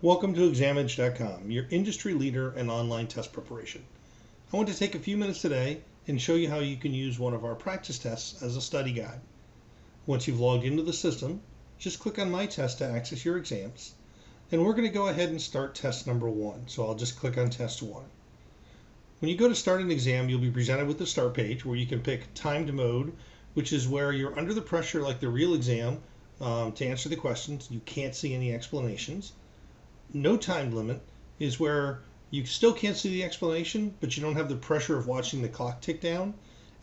Welcome to Examedge.com, your industry leader in online test preparation. I want to take a few minutes today and show you how you can use one of our practice tests as a study guide. Once you've logged into the system, just click on My Test to access your exams. And we're going to go ahead and start test number 1. So I'll just click on test 1. When you go to start an exam, you'll be presented with the start page where you can pick timed mode, which is where you're under the pressure like the real exam to answer the questions. You can't see any explanations. No time limit is where you still can't see the explanation, but you don't have the pressure of watching the clock tick down.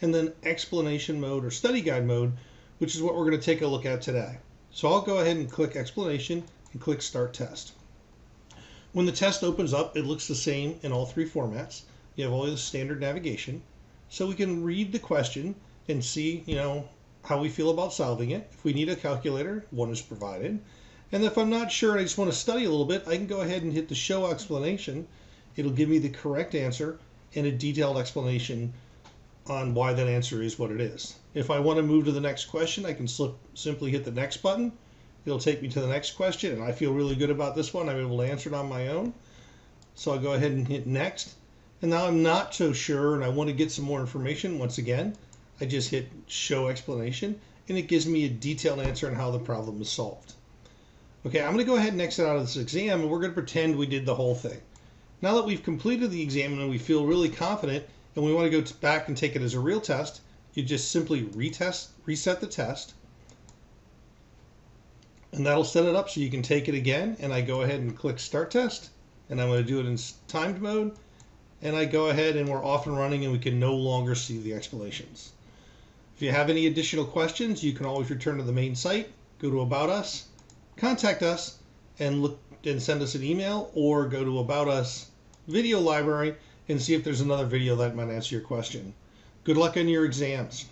And then explanation mode or study guide mode, which is what we're going to take a look at today. So I'll go ahead and click explanation and click start test. When the test opens up, it looks the same in all three formats. You have all the standard navigation. So we can read the question and see, how we feel about solving it. If we need a calculator, one is provided. And if I'm not sure and I just want to study a little bit, I can go ahead and hit the show explanation. It'll give me the correct answer and a detailed explanation on why that answer is what it is. If I want to move to the next question, I can simply hit the next button. It'll take me to the next question, and I feel really good about this one. I'm able to answer it on my own. So I'll go ahead and hit next. And now I'm not so sure and I want to get some more information. Once again, I just hit show explanation and it gives me a detailed answer on how the problem is solved. Okay, I'm going to go ahead and exit out of this exam and we're going to pretend we did the whole thing. Now that we've completed the exam and we feel really confident and we want to go back and take it as a real test, you just simply reset the test. And that'll set it up so you can take it again. And I go ahead and click start test. And I'm going to do it in timed mode. And I go ahead and we're off and running and we can no longer see the explanations. If you have any additional questions, you can always return to the main site, go to About Us, contact us, and look and send us an email, or go to About Us video library and see if there's another video that might answer your question. Good luck on your exams.